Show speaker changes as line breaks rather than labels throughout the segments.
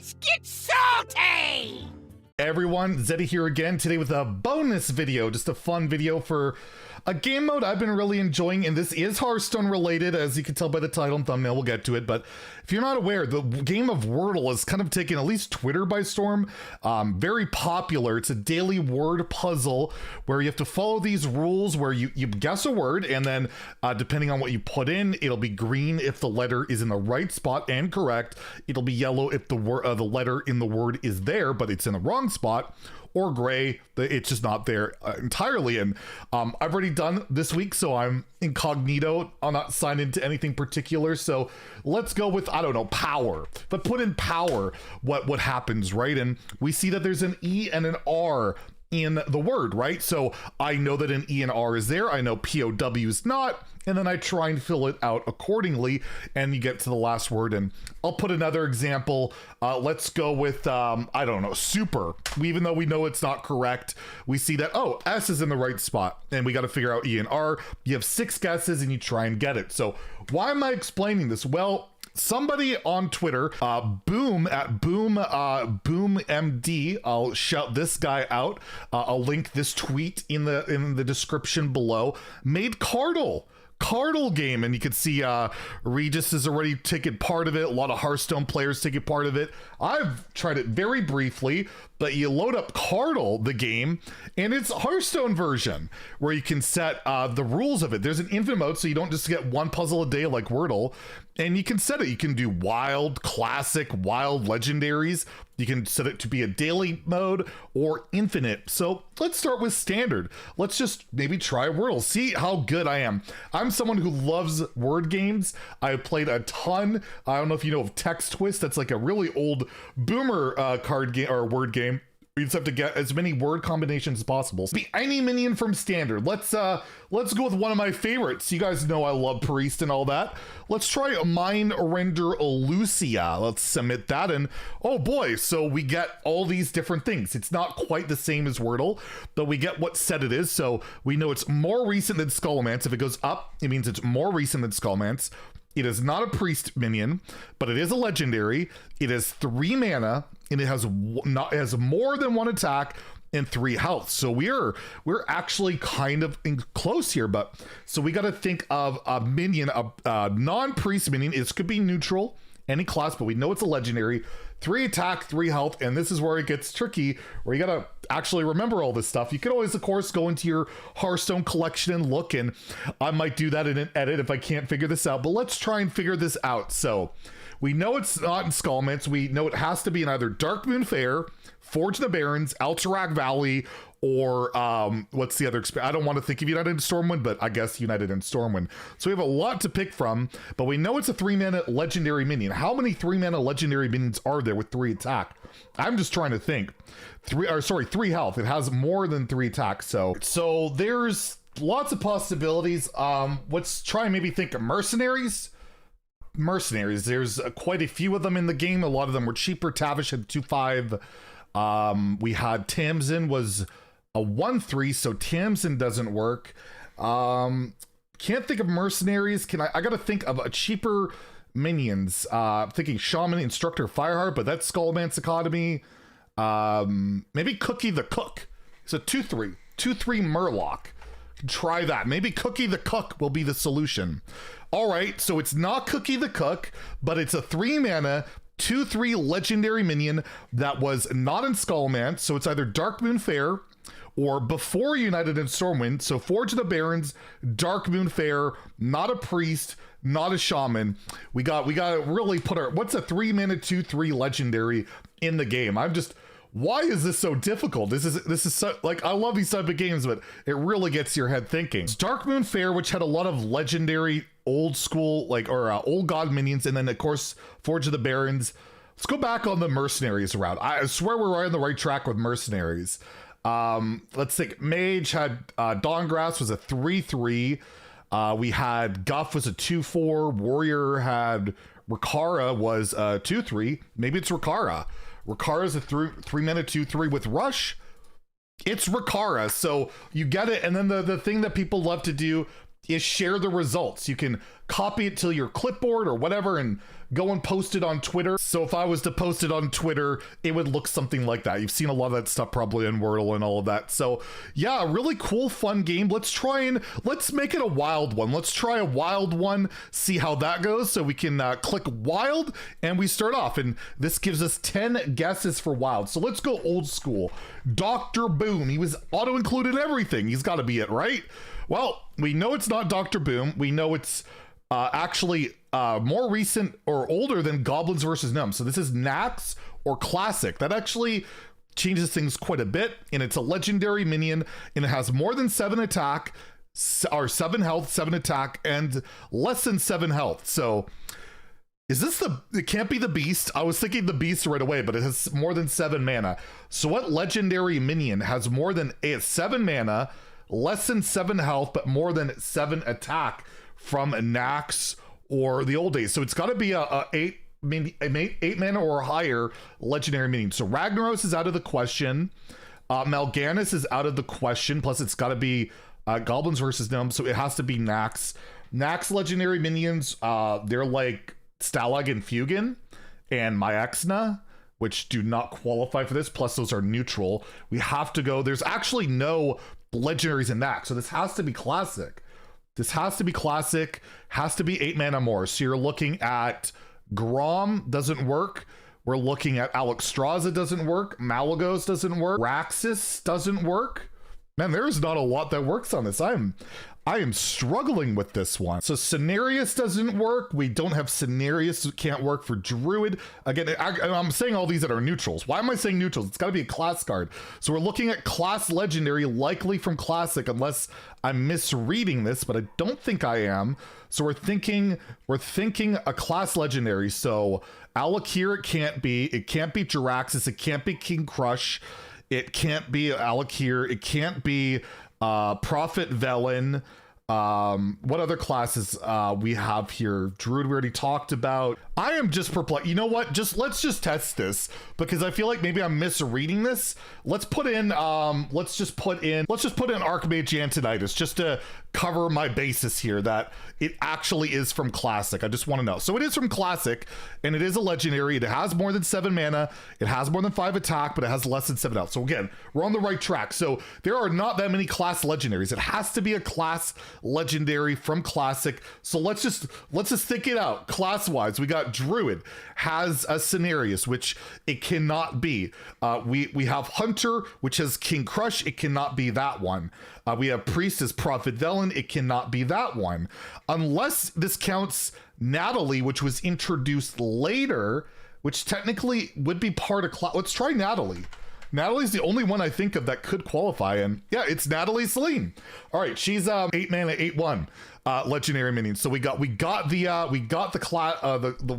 Let's get salty!
Everyone, Zeddy here again today with a bonus video, just a fun video for a game mode I've been really enjoying, and this is Hearthstone related, as you can tell by the title and thumbnail. We'll get to it, but if you're not aware, the game of Wordle has kind of taken at least Twitter by storm. Very popular. It's a daily word puzzle where you have to follow these rules where you guess a word, and then depending on what you put in, it'll be green if the letter is in the right spot and correct. It'll be yellow if the letter in the word is there, but it's in the wrong spot, or gray, it's just not there entirely. And I've already done this week, so I'm incognito. I'm not signed into anything particular. So let's go with, I don't know, power. But put in power, what happens, right? And we see that there's an E and an R in the word, right? So I know that an E and R is there. I know POW is not, and then I try and fill it out accordingly, and you get to the last word. And I'll put another example. Let's go with, I don't know, super. Even though we know it's not correct, we see that, oh, S is in the right spot, and we got to figure out E and R. You have 6 guesses, and you try and get it. So why am I explaining this? Well, somebody on Twitter, Boom MD, I'll shout this guy out. I'll link this tweet in the description below. Made Cardle game, and you can see Regis has already taken part of it. A lot of Hearthstone players taking part of it. I've tried it very briefly, but you load up Cardle, the game, and it's a Hearthstone version where you can set the rules of it. There's an infinite mode, so you don't just get one puzzle a day like Wordle, and you can set it. You can do wild, classic, wild, legendaries. You can set it to be a daily mode or infinite. So let's start with standard. Let's just maybe try Wordle, see how good I am. I'm someone who loves word games. I've played a ton. I don't know if you know of Text Twist. That's like a really old boomer card game or word game. We just have to get as many word combinations as possible. Be any minion from standard. Let's go with one of my favorites. You guys know I love Priest and all that. Let's try Mind Render Lucia. Let's submit that, and oh boy, so we get all these different things. It's not quite the same as Wordle, but we get what set it is. So we know it's more recent than Skullmance. If it goes up, it means it's more recent than Skullmance. It is not a priest minion, but it is a legendary. It has 3 mana, and it has more than 1 attack and 3 health. So we're actually kind of close here. But so we got to think of a minion, a non-priest minion. It could be neutral, any class, but we know it's a legendary. 3 attack, 3 health, and this is where it gets tricky, where you gotta actually remember all this stuff. You can always, of course, go into your Hearthstone collection and look, and I might do that in an edit if I can't figure this out, but let's try and figure this out. So we know it's not in Skullmance. We know it has to be in either Darkmoon Faire, Forge of the Barrens, Alterac Valley, or what's the other? I don't want to think of United in Stormwind, but I guess United in Stormwind. So we have a lot to pick from, but we know it's a 3-mana legendary minion. How many 3-mana legendary minions are there with 3 attack? I'm just trying to think. 3 health. It has more than 3 attack. So there's lots of possibilities. Let's try and maybe think of mercenaries. There's quite a few of them in the game. A lot of them were cheaper. Tavish had 2/5. We had Tamsin was a 1/3, so Tamsin doesn't work. Can't think of mercenaries. I gotta think of a cheaper minions. Thinking Shaman, Instructor, Fireheart, but that's Skullmance Academy. Maybe Cookie the Cook. It's a 2/3 Murloc. Try that. Maybe Cookie the Cook will be the solution. All right, so it's not Cookie the Cook, but it's a 3-mana 2/3 legendary minion that was not in Skullmance, so it's either Darkmoon Faire or before United in Stormwind, so Forge of the Barrens, Darkmoon Faire, not a priest, not a shaman. We got to really put our, what's a 3-mana 2/3 legendary in the game? Why is this so difficult? This is so, like, I love these type of games, but it really gets your head thinking. It's Darkmoon Faire, which had a lot of legendary old school, like, or old god minions, and then of course Forge of the Barrens. Let's go back on the mercenaries route. I swear we're right on the right track with mercenaries. Let's think. Mage had Dawngrass was a 3/3. We had Guff was a 2/4. Warrior had Rikara was a 2/3. Maybe it's Rikara. Rikara's a 3-mana 2/3 with Rush. It's Rikara, so you get it. And then the thing that people love to do is share the results. You can copy it to your clipboard or whatever and go and post it on Twitter. So if I was to post it on Twitter, it would look something like that. You've seen a lot of that stuff probably in Wordle and all of that. So yeah, really cool, fun game. Let's make it a wild one. Let's try a wild one, see how that goes. So we can click wild and we start off. And this gives us 10 guesses for wild. So let's go old school. Dr. Boom. He was auto-included everything. He's got to be it, right? Well, we know it's not Dr. Boom. We know it's actually more recent or older than Goblins versus Gnomes. So this is Nax or Classic. That actually changes things quite a bit. And it's a legendary minion, and it has more than 7 attack, or 7 health, 7 attack, and less than 7 health. So is this it can't be the Beast. I was thinking the Beast right away, but it has more than 7 mana. So what legendary minion has more than 7 mana, less than 7 health, but more than 7 attack from Nax or the old days? So it's got to be a 8 mana or higher legendary minion. So Ragnaros is out of the question. Mal'Ganis is out of the question. Plus it's got to be Goblins versus Gnomes, so it has to be Nax. Nax legendary minions, they're like Stalag and Fugin and Myexna, which do not qualify for this. Plus those are neutral. We have to go. There's actually no legendaries in Nax, so this has to be classic. This has to be classic. Has to be 8 mana more. So you're looking at Grom, doesn't work. We're looking at Alexstrasza, doesn't work. Malagos doesn't work. Raxus doesn't work. Man, there's not a lot that works on this. I am struggling with this one. So Cenarius doesn't work. We don't have Cenarius. It can't work for Druid. Again, I'm saying all these that are neutrals. Why am I saying neutrals? It's got to be a class card. So we're looking at class legendary, likely from classic, unless I'm misreading this, but I don't think I am. So we're thinking a class legendary. So Alakir, it can't be. It can't be Jiraxis. It can't be King Crush. It can't be Alakir. It can't be Prophet Velen. What other classes we have here? Druid we already talked about. I am just perplexed. You know what? Let's just test this, because I feel like maybe I'm misreading this. Let's put in let's just put in Archmage Antonidas, just to cover my basis here that it actually is from classic. I just want to know. So it is from classic, and it is a legendary. It has more than 7 mana. It has more than 5 attack, but it has less than 7 health. So again, we're on the right track. So there are not that many class legendaries. It has to be a class legendary from classic. So let's just think it out. Class wise, we got Druid has a Cenarius, which it cannot be. We have Hunter, which has King Crush. It cannot be that one. We have Priest as Prophet Velen. It cannot be that one. Unless this counts Natalie, which was introduced later, which technically would be part of class. Let's try Natalie. Natalie's the only one I think of that could qualify, and yeah, it's Natalie Celine. All right, she's 8 mana, 8/1 legendary minion. So we got the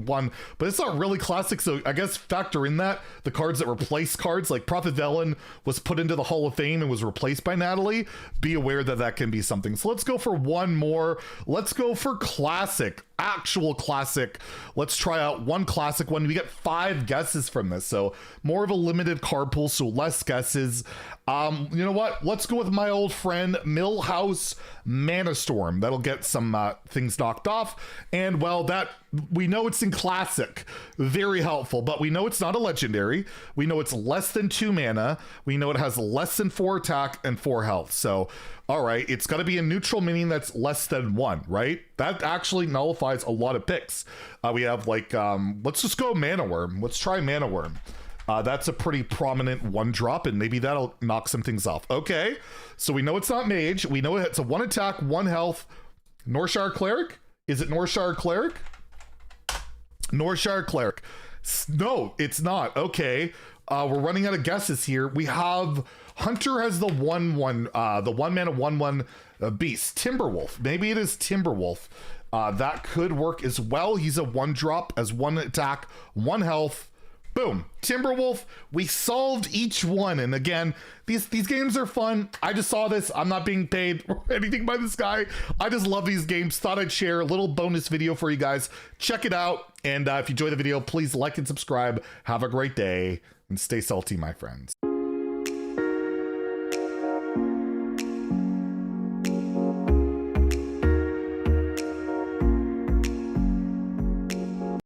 one, but it's not really classic. So I guess factor in that the cards that replace cards, like Prophet Velen was put into the Hall of Fame and was replaced by Natalie. Be aware that that can be something. So let's go for one more. Let's go for classic, actual classic. Let's try out one classic one. We get 5 guesses from this, so more of a limited card pool, so less guesses. You know what? Let's go with my old friend Millhouse Mana Storm. That'll get some things knocked off. And well, that we know it's in classic, very helpful, but we know it's not a legendary. We know it's less than 2 mana. We know it has less than 4 attack and 4 health. So all right, it's got to be a neutral minion that's less than 1, right? That actually nullifies a lot of picks. We have like let's just go Mana Worm. Let's try Mana Worm. That's a pretty prominent 1-drop, and maybe that'll knock some things off. Okay, so we know it's not Mage. We know it's a 1 attack, 1 health. Northshire Cleric? Is it Northshire Cleric? Northshire Cleric. No, it's not. Okay, we're running out of guesses here. We have Hunter has the 1/1, the 1 mana 1/1 beast. Timberwolf. Maybe it is Timberwolf. That could work as well. He's a 1-drop as 1 attack, 1 health. Boom, Timberwolf. We solved each one. And again, these games are fun. I just saw this. I'm not being paid or anything by this guy. I just love these games. Thought I'd share a little bonus video for you guys. Check it out. And if you enjoy the video, please like and subscribe. Have a great day and stay salty, my friends.